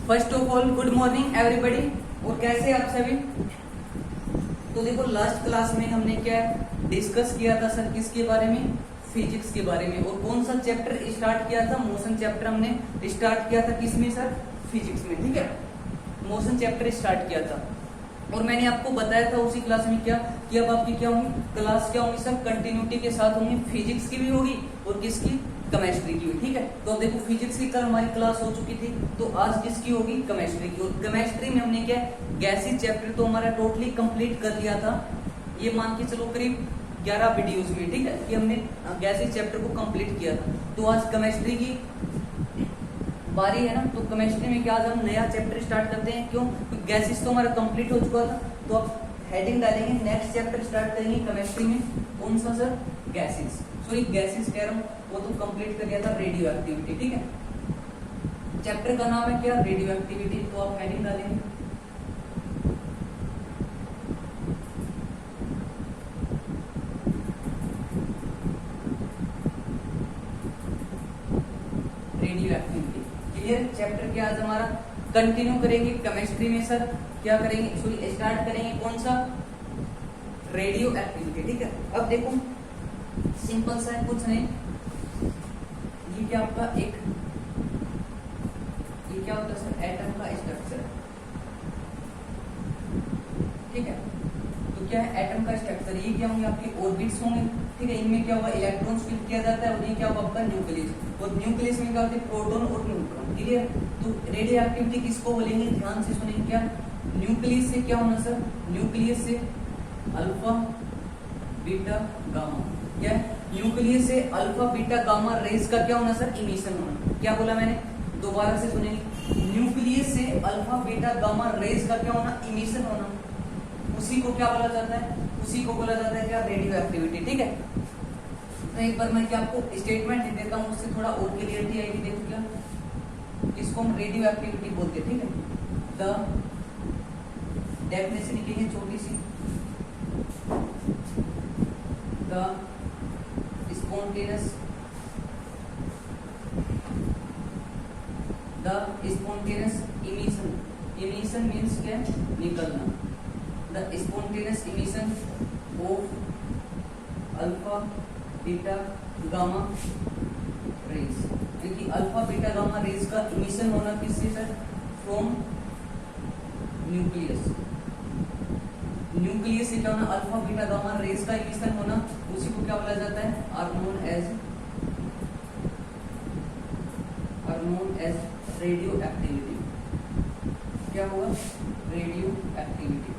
First of all good morning everybody. और कैसे आप सभी? तो देखो लास्ट क्लास में हमने क्या डिस्कस किया था सर, किसके बारे में? फिजिक्स के बारे में। और कौन सा चैप्टर स्टार्ट किया था? मोशन चैप्टर हमने स्टार्ट किया था। किसमें सर? फिजिक्स में। ठीक है, मोशन चैप्टर स्टार्ट किया था। और मैंने आपको बताया था उसी क्लास में क्या कि अब आपकी क्या होंगी क्लास, क्या होंगी सर? कंटिन्यूटी के साथ होंगी। फिजिक्स की भी होगी और किसकी? केमिस्ट्री की भी। ठीक है, तो अब देखो फिजिक्स की कल हमारी क्लास हो चुकी थी, तो आज किसकी होगी? केमिस्ट्री की। और केमिस्ट्री में हमने क्या गैसेस चैप्टर तो हमारा टोटली कंप्लीट कर लिया था। ये मान के चलो करीब 11 वीडियोस में। ठीक है, कि हमने गैसेस चैप्टर को कंप्लीट किया था। तो आज केमिस्ट्री की बारी है ना। तो केमिस्ट्री में क्या आज हम नया चैप्टर स्टार्ट करते हैं। क्यों? क्योंकि गैसेस तो हमारा कंप्लीट हो चुका था। तो अब हेडिंग डालेंगे, नेक्स्ट चैप्टर स्टार्ट करेंगे केमिस्ट्री में। कौन सा सर? गैसेस। सॉरी गैसेस कह रहा हूँ, वो तो कंप्लीट कर लिया था, रेडियो एक्टिविटी। ठीक है, चैप्टर का नाम है क्या? Radio activity. तो आप हेडिंग डालेंगे रेडियो एक्टिविटी। क्लियर? चैप्टर क्या आज हमारा कंटिन्यू करेंगे केमिस्ट्री में सर। क्या करेंगे? सॉरी स्टार्ट करेंगे कौन सा? Radio activity. ठीक है, अब देखो सिंपल सा है, कुछ नहीं। ये क्या आपका ये क्या होता है सर? एटम का स्ट्रक्चर। ठीक है, तो क्या है एटम का स्ट्रक्चर? ये क्या होंगे? आपके ऑर्बिट्स होंगे। ठीक है, इनमें क्या होगा? इलेक्ट्रॉन्स फिल किया जाता है। और ये क्या होगा? आपका न्यूक्लियस। और न्यूक्लियस में क्या होते हैं? प्रोटॉन और न्यूट्रॉन। क्लियर? तो रेडियो एक्टिविटी किसको बोलेंगे? ध्यान से सुनेंगे। क्या न्यूक्लियस से क्या होना सर? न्यूक्लियस से अल्फा बीटा गामा। क्या है? न्यूक्लियस से अल्फा बीटा गामा रेज का क्या होना सर? इमिशन होना। क्या बोला मैंने? दोबारा से सुनेंगे। न्यूक्लियस से अल्फा बीटा गामा रेज का क्या होना? इमिशन होना। उसी को क्या बोला जाता है? उसी को बोला जाता है क्या? Radio activity. ठीक है, तो एक बार मैं क्या आपको स्टेटमेंट दे देता हूँ, उससे थोड़ा और क्लियरिटी आएगी। देखो क्या इसको हम रेडियो एक्टिविटी बोलते हैं। ठीक है, द डेफिनेशन लिखेंगे छोटी सी। The spontaneous emission। emission means क्या? निकलना। the spontaneous emission of alpha beta gamma rays। क्योंकि अल्फा बीटा गामा रेज का इमिशन होना किससे सर? From nucleus. न्यूक्लियस से क्या होना? अल्फा बीटा गामा रेज का इमिशन होना। उसी को क्या बोला जाता है? Are known as radioactivity. क्या होगा? Radioactivity.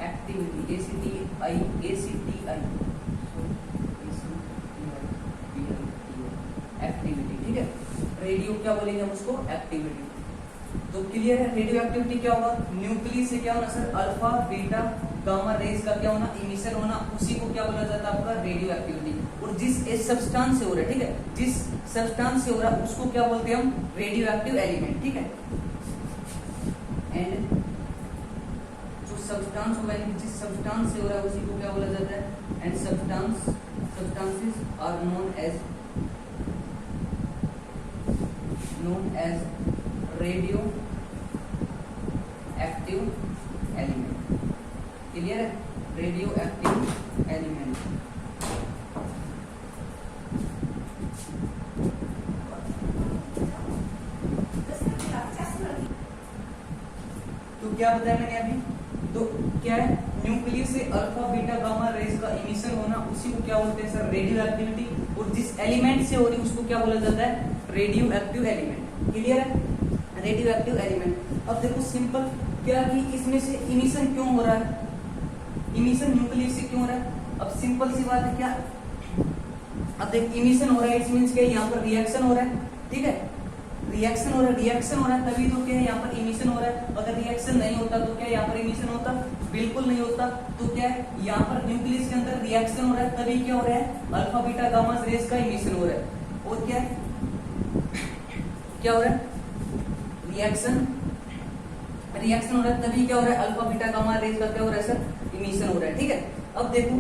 Activity activity. ठीक है, रेडियो क्या बोलेंगे हम उसको? एक्टिविटी। तो क्लियर है? रेडियो एक्टिविटी क्या होगा? न्यूक्लियस से क्या होना sir? Alpha beta gamma rays का क्या होना? इमिशन होना। उसी को क्या बोला जाता है? आपका रेडियो एक्टिविटी। और जिस सब्सटेंस से हो रहा है, ठीक है, जिस सब्सटेंस से हो रहा है उसको क्या बोलते हैं हम? Radio active element. ठीक है, एंड जो सब्सटेंस होगा, जिस सब्सटेंस से हो रहा है उसी को क्या बोला जाता है? And substances are known as radioactive element. Clear है? Radioactive element. तो क्या बताया मैंने अभी? तो क्या है? न्यूक्लियस से अल्फा बीटा गामा रेज का इमिशन होना, उसी को क्या बोलते हैं सर? Radio activity. और जिस एलिमेंट से हो रही उसको क्या बोला जाता है? Radioactive element. क्लियर है? Radioactive element. अब देखो सिंपल क्या कि इसमें से इमिशन क्यों हो रहा है? इमिशन न्यूक्लियस से क्यों हो रहा है? अब सिंपल सी बात है क्या, अब देख इमिशन हो रहा है, इट मींस क्या? यहाँ पर रिएक्शन हो रहा है। ठीक है, रिएक्शन हो रहा है तभी तो क्या है? यहाँ पर इमिशन हो रहा है। अगर रिएक्शन नहीं होता तो क्या यहाँ पर इमिशन होता? बिल्कुल नहीं होता। तो क्या है? यहाँ पर न्यूक्लियस के अंदर रिएक्शन हो रहा है, तभी क्या हो रहा है? अल्फा बीटा गामा रेज का इमिशन हो रहा है। और क्या है? क्या हो रहा है? रिएक्शन हो रहा है, तभी क्या हो रहा है? अल्फा बीटा गामा रेज का क्या हो रहा है सर? इमिशन हो रहा है। ठीक है, अब देखो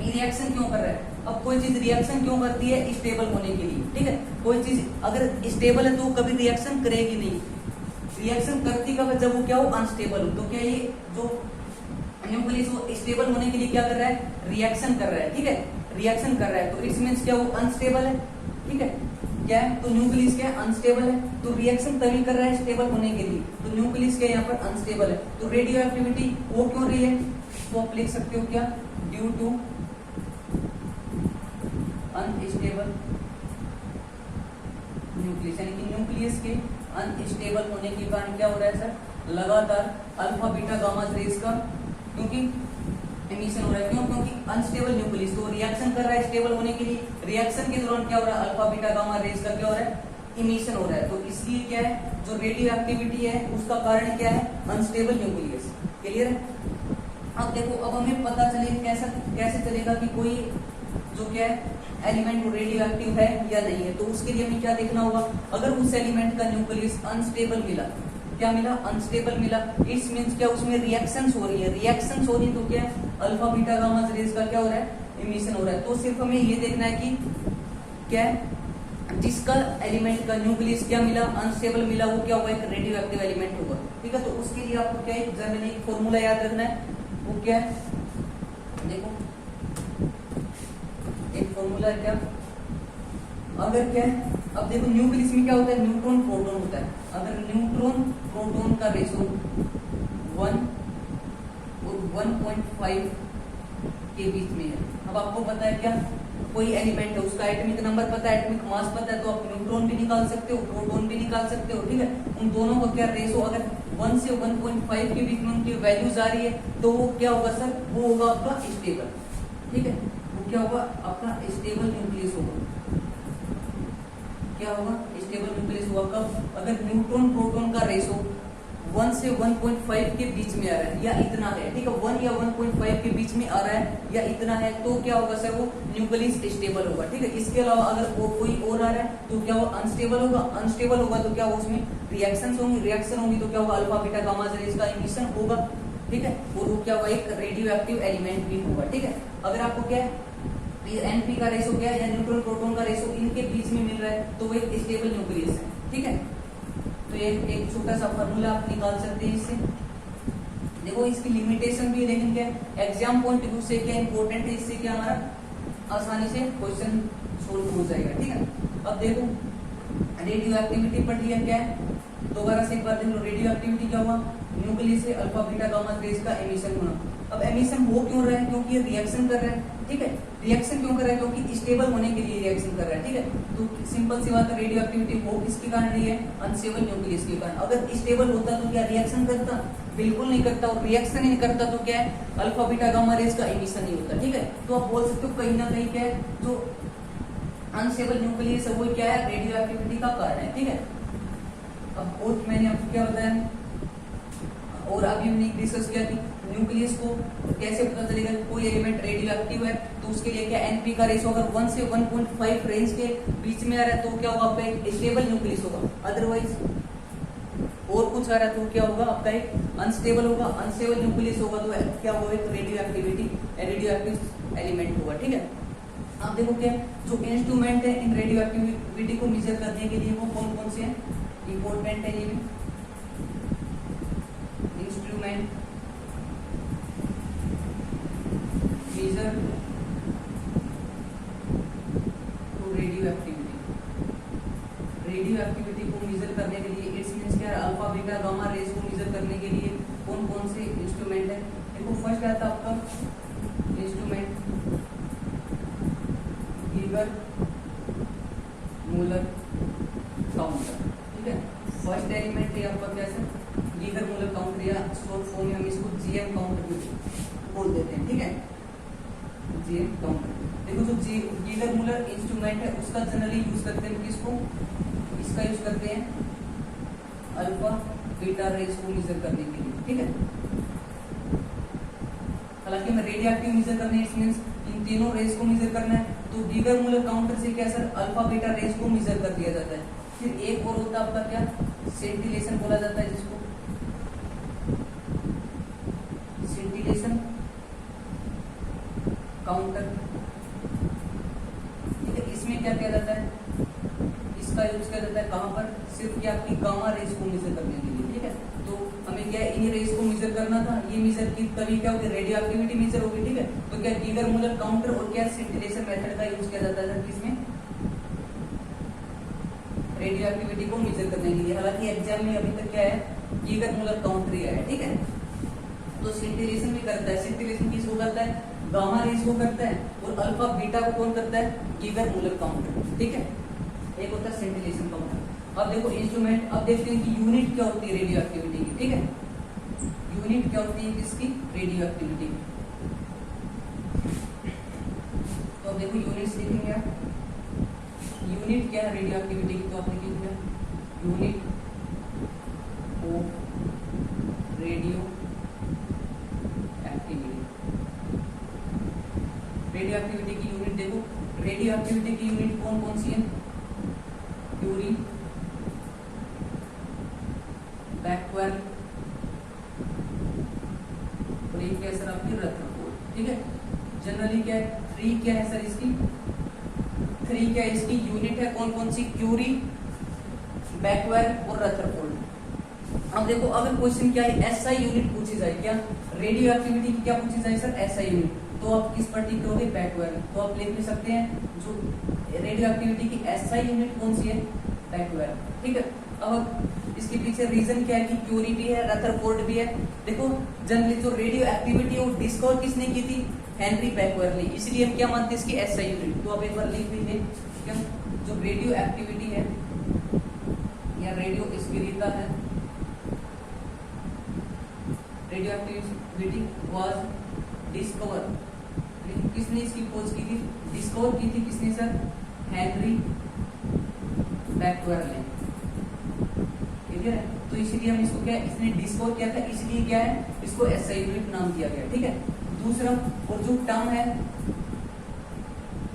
ये रिएक्शन क्यों कर रहा है? अब कोई चीज रिएक्शन क्यों करती है? स्टेबल होने के लिए, ठीक है। कोई चीज अगर स्टेबल है तो वो कभी रिएक्शन करेगी नहीं। रिएक्शन करती कब है? जब वो क्या हो? अनस्टेबल हो। तो क्या ये जो न्यूक्लियस वो स्टेबल होने के लिए क्या कर रहा है? रिएक्शन कर रहा है, ठीक है, रिएक्शन कर रहा है। तो इट्स मींस क्या वो अनस्टेबल है, ठीक है। क्या है? तो न्यूक्लियस क्या है? अनस्टेबल है। तो रिएक्शन तभी कर रहा है स्टेबल होने के लिए। तो न्यूक्लियस क्या यहाँ पर अनस्टेबल है। तो रेडियो एक्टिविटी वो क्यों रही है? तो आप लिख सकते हो क्या? ड्यू टू अनस्टेबल न्यूक्लियस, यानी कि न्यूक्लियस के अनस्टेबल होने के कारण क्या हो रहा है सर? लगातार अल्फा बीटा गामा रेज का क्योंकि एमिशन हो रहा है। क्यों? क्योंकि अनस्टेबल न्यूक्लियस तो रिएक्शन कर रहा है स्टेबल होने के लिए। रिएक्शन के दौरान क्या हो रहा है? अल्फा बीटा गामा रेज का क्या हो रहा है? इमिशन हो रहा है। तो इसलिए क्या है? जो रेडियो एक्टिविटी है उसका कारण क्या है? Unstable nucleus. क्लियर है? अब देखो, अब हमें पता चले कैसे चलेगा कि कोई जो क्या है एलिमेंट रेडियो एक्टिव है या नहीं है। तो उसके लिए हमें क्या देखना होगा? अगर उस एलिमेंट का न्यूक्लियस अनस्टेबल मिला, क्या मिला? अनस्टेबल मिला। इट्स मींस क्या उसमें रिएक्शंस हो रही है। रिएक्शंस हो रही है तो क्या है? अल्फा बीटा गामा रेज का क्या हो रहा है? इमिशन हो रहा है। तो सिर्फ हमें ये देखना है कि क्या है जिसका एलिमेंट का न्यूक्लियस क्या मिला? अनस्टेबल मिला, वो क्या होगा? एक रेडियो एक्टिव एलिमेंट होगा, ठीक है। तो उसके लिए आपको क्या है? जनरली एक फॉर्मूला याद रखना है। वो क्या है? देखो, एक फॉर्मूला है क्या? अगर क्या है, अब देखो न्यूक्लियस में क्या होता है? न्यूट्रॉन प्रोटॉन होता है। अगर न्यूट्रॉन प्रोटॉन का रेशो 1 और 1.5 के बीच में है। अब आपको पता है क्या? कोई एलिमेंट है उसका एटॉमिक नंबर पता है, एटॉमिक मास पता है, तो आप न्यूट्रॉन भी निकाल सकते हो, प्रोटॉन भी निकाल सकते हो, ठीक है। उन दोनों का क्या रेशो, अगर 1 से 1.5 के बीच में उनकी वैल्यूज आ रही है तो वो क्या होगा सर? वो होगा आपका स्टेबल, ठीक है। वो क्या होगा? आपका स्टेबल न्यूक्लियस होगा। क्या होगा? स्टेबल न्यूक्लियस हुआ कब? अगर न्यूट्रॉन प्रोटॉन का रेशो 1 से 1.5 के बीच में आ रहा है या इतना है, ठीक है, 1 या 1.5 के बीच में आ रहा है या इतना है, तो क्या होगा सर? वो न्यूक्लियस स्टेबल होगा, ठीक है। इसके अलावा अगर वो कोई और आ रहा है तो क्या वो अनस्टेबल होगा? अनस्टेबल होगा तो क्या उसमें रिएक्शंस होंगी, रिएक्शन होंगी तो क्या होगा? अल्फा बीटा गामा रेज का इमिशन होगा, ठीक है। और वो क्या होगा? एक रेडियो एक्टिव एलिमेंट भी होगा, ठीक है। अगर आपको क्या है एनपी का रेशो क्या है या न्यूट्रॉन प्रोटॉन का रेशो इनके बीच में मिल रहा है तो वो एक स्टेबल न्यूक्लियस है, ठीक है। तो ये एक छोटा सा फॉर्मूला आप निकाल सकते हैं इससे। देखो इसकी लिमिटेशन भी है, लेकिन क्या एग्जाम पॉइंट ऑफ व्यू से क्या इंपॉर्टेंट है, इससे क्या हमारा आसानी से क्वेश्चन सोल्व हो जाएगा, ठीक है। अब देखो रेडियो एक्टिविटी पढ़ लिया, क्या है दोबारा से एक बार देख लो। रेडियो एक्टिविटी क्या हुआ? न्यूक्लियस से अल्फा बीटा गामा रेज का एमिशन होना। अब एमिशन हो क्यों रहा है? क्योंकि ये रिएक्शन कर रहा है, ठीक है। रिएक्शन क्यों कर रहा है? क्योंकि स्टेबल होने के लिए रिएक्शन कर रहा है, ठीक है। तो सिंपल सी बात है, रेडियो एक्टिविटी हो किसके कारण रही है? अनस्टेबल न्यूक्लियस के कारण। अगर स्टेबल होता तो क्या रिएक्शन करता? बिल्कुल नहीं करता। और रिएक्शन ही नहीं करता तो क्या है? अल्फा बीटा गामा रेज का एमिशन नहीं होता, ठीक है। तो आप बोल सकते हो कहीं ना कहीं क्या है जो अनस्टेबल न्यूक्लियस है वो क्या है? रेडियो एक्टिविटी का कारण है, ठीक है। अब और मैंने आपको क्या बताया, और अभी हमने डिस्कस किया कि न्यूक्लियस को कैसे पता चलेगा कि कोई एलिमेंट रेडियो एक्टिव है। तो उसके लिए क्या एनपी का रेशो अगर 1 से 1.5 रेंज के बीच में आ रहा है तो क्या होगा? आपका एक स्टेबल न्यूक्लियस होगा। अदरवाइज और कुछ आ रहा है तो क्या होगा? आपका एक अनस्टेबल होगा। अनस्टेबल न्यूक्लियस होगा तो क्या होगा? एक रेडियो एक्टिव एलिमेंट होगा, ठीक है। आप देखो क्या जो इंस्ट्रूमेंट है इन रेडियो एक्टिविटी को मेजर करने के लिए वो कौन कौन से हैं? इंपॉर्टेंट है ये भी। Instrument measure to radioactivity. Radioactivity को मेजर करने के लिए इट्स मींस क्या है? अल्फा बीटा गामा रेज को मेजर करने के लिए कौन कौन से इंस्ट्रूमेंट है? देखो फर्स्ट आता है आपका इंस्ट्रूमेंट गीगर मूलर काउंटर, ठीक है। फर्स्ट एलिमेंट है आपका कैसे? गीगर मूलर काउंटर या शॉर्ट फॉर्म में हम इसको जीएम काउंटर भी बोल देते हैं, ठीक है। GM counter. देखो जो गीगर मूलर इंस्ट्रूमेंट है उसका जनरली यूज करते हैं किसको? इसका यूज करते हैं अल्फा बीटा रेज को मेजर करने के लिए, ठीक है। हालांकि हमें रेडियो एक्टिव मेजर करने मींस इन तीनों रेज को मेजर करना है तो गीगर मूलर काउंटर से क्या सर? अल्फा बीटा रेज को मेजर कर दिया जाता है। फिर एक और होता है आपका क्या? सेंटिलेशन बोला जाता है जिसको सेंटिलेशन काउंटर, इसमें क्या किया जाता है, इसका यूज किया जाता है कहाँ पर, सिर्फ क्या आपकी गामा रेज को मेजर करने के लिए, ठीक है। तो हमें क्या है, इन रेज को मेजर करना था, ये मेजर की तभी क्या होगी, रेडियो एक्टिविटी मेजर होगी, ठीक है। तो क्या गीगर मूलर काउंटर और क्या सिंटिलेशन मेथड का यूज किया जाता है किसमें, रेडियो एक्टिविटी को मेजर करने के लिए। हालांकि एग्जाम में अभी तक क्या है, गीगर मूलर काउंटर ही है, ठीक है। तो सिंटिलेशन भी करता है, सिंटिलेशन किसको करता है, गामा रेज को करता है, और अल्फा बीटा को कौन करता है, गीगर मूलर काउंटर, ठीक है। एक होता है सिंटिलेशन काउंटर। अब देखो इंस्ट्रूमेंट, अब देखते हैं कि यूनिट क्या होती है रेडियो एक्टिविटी की, ठीक है। यूनिट क्या होती है किसकी, रेडियो एक्टिविटी की। तो अब देखो यूनिट्स देखेंगे आप, यूनिट क्या है रेडियो एक्टिविटी की, तो आप लिखेंगे unit of radio activity. Radio activity की यूनिट देखो, रेडियो एक्टिविटी की यूनिट कौन कौन सी है, क्यूरी, बैकवेल और एक क्या सर आपकी रथरफोर्ड, ठीक है। जनरली क्या है, थ्री क्या है सर इसकी, थ्री क्या है इसकी यूनिट है, कौन कौन सी, क्यूरी, बैकवेल और रथरफोर्ड। अब देखो अगर क्वेश्चन क्या है, एसआई यूनिट पूछी जाए, क्या रेडियो एक्टिविटी की क्या पूछी जाए सर, एसआई यूनिट, तो आप किस पर टिक करोगे, बैकवेल। तो आप लिख भी सकते हैं जो रेडियो एक्टिविटी की एसआई यूनिट कौन सी है, बैकवेल, ठीक है। अब इसके पीछे रीजन क्या है कि क्यूरी भी है, रथरफोर्ड भी है। देखो जनरली जो रेडियो एक्टिविटी है वो डिस्कवर किसने की थी, हेनरी बैकवेल ने, इसलिए हम क्या मानते हैं इसकी एसआई यूनिट। तो आप एक बार लिख लीजिए, क्या जो रेडियो एक्टिविटी है या रेडियो स्पिरिता है, रेडियो एक्टिविटी वाज डिस्कवर, किसने इसकी खोज की थी, डिस्कवर की थी किसने सर, हेनरी बैकवेल ने, ठीक है। तो इसलिए हम इसको क्या है, इसने डिस्कवर किया था, इसलिए क्या है इसको एसआई यूनिट नाम दिया गया, ठीक है। दूसरा, और जो टर्म है,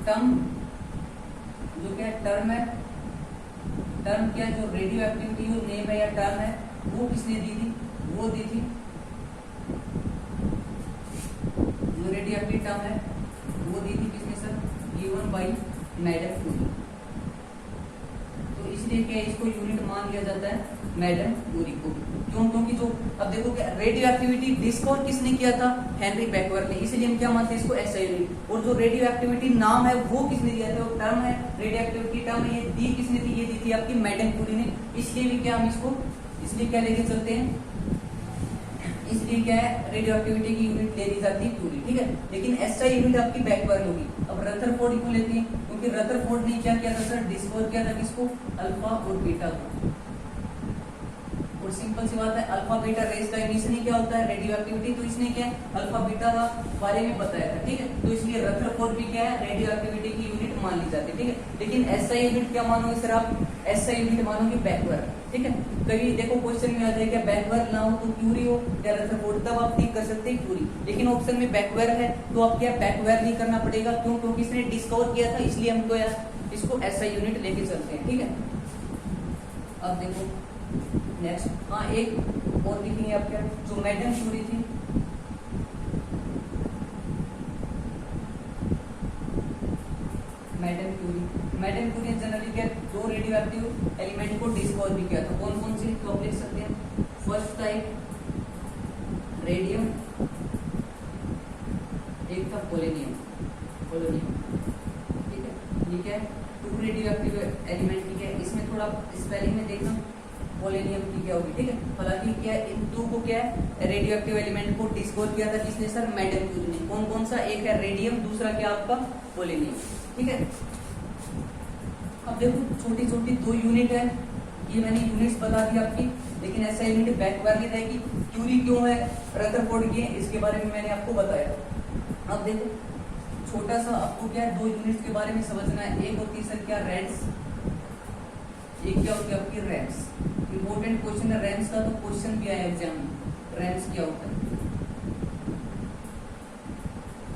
टर्म जो क्या है, टर्म है, टर्म क्या जो रेडियो एक्टिविटी जो नेम है या टर्म है वो किसने दी थी, वो दी थी, जो रेडियो एक्टिव टर्म है वो दी थी किसने sir, given by madam Curie. तो इसलिए क्या इसको यूनिट मान लिया जाता है मैडम क्यूरी को, क्यों, क्योंकि जो अब देखो क्या रेडियो एक्टिविटी डिस्कवर किसने किया था, हेनरी बैकवेल ने, इसलिए हम क्या मानते हैं इसको एसआई यूनिट। और जो रेडियो एक्टिविटी नाम है वो किसने दिया था, वो टर्म है, रेडियो एक्टिविटी टर्म है, ये दी किसने थी, ये दी थी आपकी मैडम क्यूरी ने। इसलिए भी क्या हम इसको, इसलिए क्या लेके चलते हैं, इसलिए क्या है रेडियो एक्टिविटी की यूनिट ले ली जाती है क्यूरी, ठीक है। लेकिन एसआई यूनिट आपकी बैकवेल होगी। अब रथरफोर्ड क्यों लेती है, क्योंकि रथरफोर्ड ने क्या किया था सर, डिस्कवर किया था किसको, अल्फा और बीटा को। और सिंपल सी बात है, अल्फा बीटा रेज का इमिशन ही क्या होता है, रेडियो एक्टिविटी। तो इसने क्या अल्फा बीटा का बारे में बताया था, ठीक है। तो इसलिए रथरफोर्ड भी क्या है, रेडियो एक्टिविटी की यूनिट मान ली जाती है, ठीक है। लेकिन एसआई यूनिट क्या मानोगे सर आप, एसआई यूनिट मानोगे बैकवेल, ठीक है। कभी देखो क्वेश्चन में आ जाए क्या बैकवेल ना हो तो क्यूरी हो या रथरफोर्ड, तब आप टिक कर सकते हैं क्यूरी। लेकिन ऑप्शन में बैकवेल है तो आप क्या बैकवेल नहीं करना पड़ेगा, क्यों, क्योंकि इसने डिस्कवर किया था, इसलिए हमको यार इसको एसआई यूनिट लेके चलते हैं, ठीक है। अब देखो नेक्स्ट, हाँ एक और लिखेंगे आप क्या, जो मैडम क्यूरी थी, मैडम क्यूरी ने जनरली क्या दो रेडियो एक्टिव एलिमेंट को डिस्कवर भी किया था, कौन कौन से, तो आप लिख सकते हैं फर्स्ट टाइप रेडियम, एक था पोलेनियम, ठीक है। ये क्या है, टू रेडियो एक्टिव एलिमेंट की क्या है, इसमें थोड़ा स्पेलिंग में देखना पोलेनियम की क्या होगी, ठीक है। हालांकि क्या इन दो को क्या है रेडियो एक्टिव एलिमेंट को डिस्कवर किया था किसने सर, मैडम क्यूरी ने। कौन कौन सा, एक है रेडियम, दूसरा क्या आपका पोलेनियम, ठीक है। अब देखो छोटी छोटी दो यूनिट है, ये मैंने यूनिट्स बता दी आपकी, लेकिन ऐसा यूनिट बैकवेल ही रहेगी। क्यूरी क्यों है, रथरफोर्ड की है, इसके बारे में मैंने आपको बताया। अब देखो छोटा सा आपको क्या है दो यूनिट्स के बारे में समझना है। एक होती है सर क्या रैंस, एक क्या होती है आपकी रैंस। इंपॉर्टेंट क्वेश्चन है रैंस का, तो क्वेश्चन भी आया एग्जाम में, रैंस क्या होता है।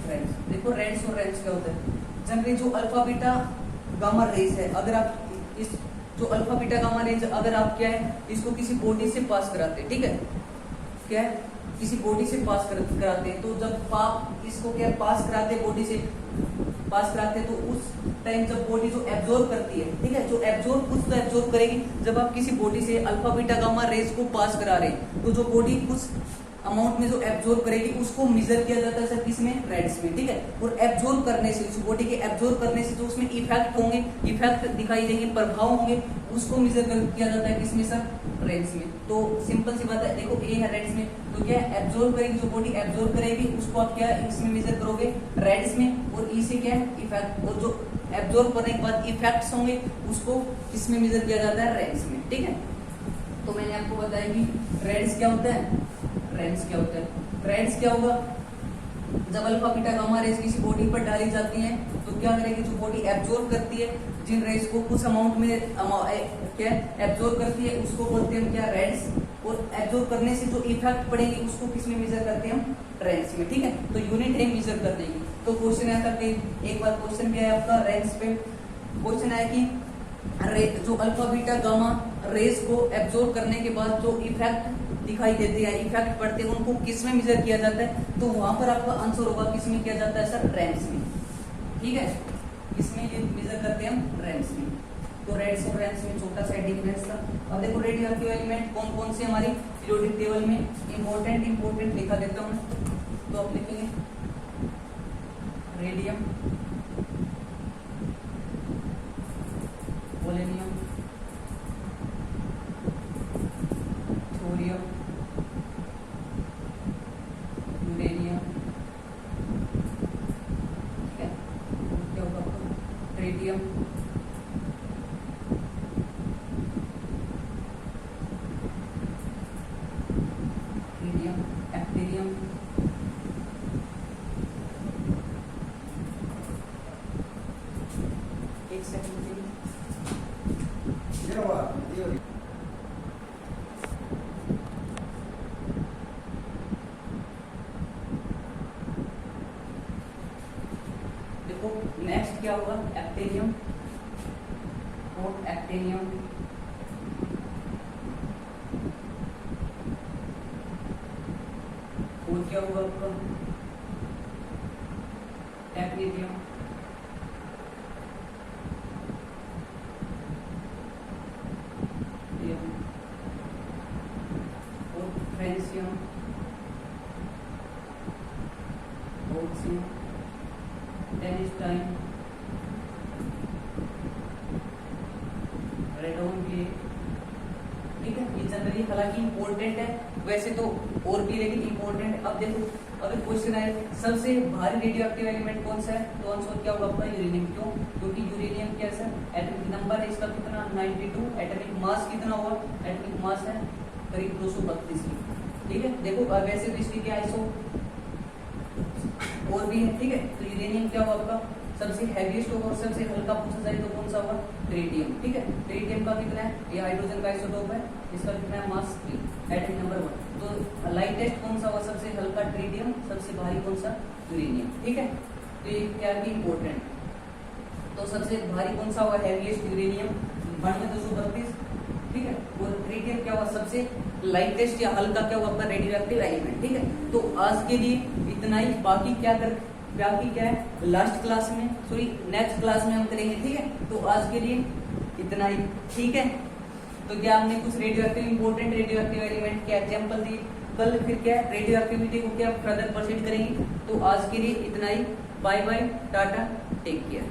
रैंस देखो, रैंस और रैंस क्या होता है, जनरली जो अल्फा बीटा गामा रेज है, अगर आप इस जो अल्फा बीटा गामा रेज अगर आप क्या है इसको किसी बॉडी से पास कराते हैं, ठीक है, क्या है किसी बॉडी से पास कराते हैं, तो जब आप इसको क्या पास कराते हैं बॉडी से, पास कराते हैं, तो उस टाइम जब बॉडी जो एब्जॉर्ब करती है, ठीक है, जो एब्जॉर्ब कुछ तो एब्जॉर्ब करेगी। जब आप किसी बॉडी से अल्फा बीटा गामा रेज को पास करा रहे हैं, तो जो बॉडी कुछ अमाउंट में जो एब्जॉर्ब करेगी उसको मेजर किया जाता है सर किसमें, रेड्स में, ठीक है। और एब्जॉर्ब करने से, उस बॉडी के एब्जॉर्ब करने से जो उसमें इफेक्ट होंगे, इफेक्ट दिखाई देंगे, प्रभाव होंगे, उसको मेजर किया जाता है किसमें सर, रेड्स में। तो सिंपल सी बात है, देखो ए है रेड्स में, तो क्या एब्जॉर्ब करेगी, जो बॉडी एब्जॉर्ब करेगी उसको आप क्या इसमें मेजर करोगे, रेड्स में, और ई से क्या है इफेक्ट, और जो एब्जॉर्ब करने के बाद इफेक्ट्स होंगे उसको किसमें मेजर किया जाता है, रेड्स में, ठीक है। तो मैंने आपको बताया कि रेड्स क्या होता है, रेड्स क्या होता है, रेड्स क्या होगा, जब अल्फा बीटा गामा रेज किसी बॉडी पर डाली जाती हैं तो क्या करेगी, जो बॉडी एब्जॉर्ब करती है जिन रेज को कुछ अमाउंट में क्या एब्जॉर्ब करती है उसको बोलते हैं क्या, रेड्स। और एब्जॉर्ब करने से जो इफेक्ट पड़ेगी उसको किसमें मेजर करते हैं हम, रेड्स में, ठीक है। तो यूनिट है मेजर करने की। तो क्वेश्चन आया था कि एक बार क्वेश्चन भी आया आपका रेड्स पे, क्वेश्चन आया कि जो अल्फा बीटा गामा रेज को एब्जॉर्ब करने के बाद जो इफेक्ट दिखाई देते हैं, इफेक्ट पड़ते हैं, उनको किस में मेजर किया जाता है, तो वहां पर आपका आंसर होगा किस में किया जाता है सर, रेड्स में, ठीक है। इसमें ये मेजर करते हैं हम रेड्स में। तो रेड्स और रेड्स में छोटा सा डिफरेंस था। अब देखो रेडियो एक्टिव एलिमेंट कौन कौन से हमारी पीरियोडिक टेबल में इंपॉर्टेंट लिखा देता हूँ। तो आप लिखेंगे रेडियम, पोलेनियम, थोरियम, यूरेनियम, ठीक है, क्या होगा आपका ट्रिटियम, ट्रिटियम, एक्टिनियम, एक सेकंड के लिए देखो नेक्स्ट क्या होगा, एक्टिनियम और एक्टिनियम, और क्या होगा आपका टेक्नीडियम, और फ्रेंसियम, ऑक्सियम, डेनिस्टाइन, रेडोन भी, ठीक है। ये जनरली हालांकि इंपॉर्टेंट है वैसे तो और भी, लेकिन इंपॉर्टेंट है। अब देखो अगर क्वेश्चन आए सबसे भारी रेडियो एक्टिव एलिमेंट कौन सा है, तो आंसर क्या होगा आपका यूरेनियम। क्यों, क्योंकि यूरेनियम क्या है, एटॉमिक नंबर है इसका कितना 92, एटॉमिक मास कितना होगा, एटॉमिक मास है करीब 232 की, ठीक है। देखो वैसे तो इसकी क्या आइसो और भी है, ठीक है। तो यूरेनियम क्या होगा आपका सबसे हैवीएस्ट होगा, और सबसे हल्का पूछा जाए तो कौन सा होगा, ट्रिटियम, ठीक है। ट्रिटियम का कितना है, ये हाइड्रोजन का आइसोटोप है, इसका कितना है मास 3, एटॉमिक नंबर 1। तो लाइटेस्ट कौन सा होगा, सबसे हल्का ट्रिटियम, सबसे भारी कौन सा, यूरेनियम, ठीक है। तो ये क्या है इंपॉर्टेंट, तो सबसे भारी कौन सा होगा, हैवीएस्ट यूरेनियम 9232, ठीक है। और ट्रिटियम क्या होगा सबसे लाइटेस्ट या हल्का क्या होगा आपका रेडियो एक्टिव एलिमेंट, ठीक है। तो आज के लिए इतना ही, बाकी क्या है लास्ट क्लास में, सॉरी नेक्स्ट क्लास में हम करेंगे, ठीक है। तो आज के लिए इतना ही, ठीक है। तो क्या हमने कुछ radio active important radio active element के एग्जांपल दिए, कल फिर क्या रेडियो एक्टिविटी को क्या फर्दर प्रोसीड करेंगे। तो आज के लिए इतना ही, bye bye, tata, take care.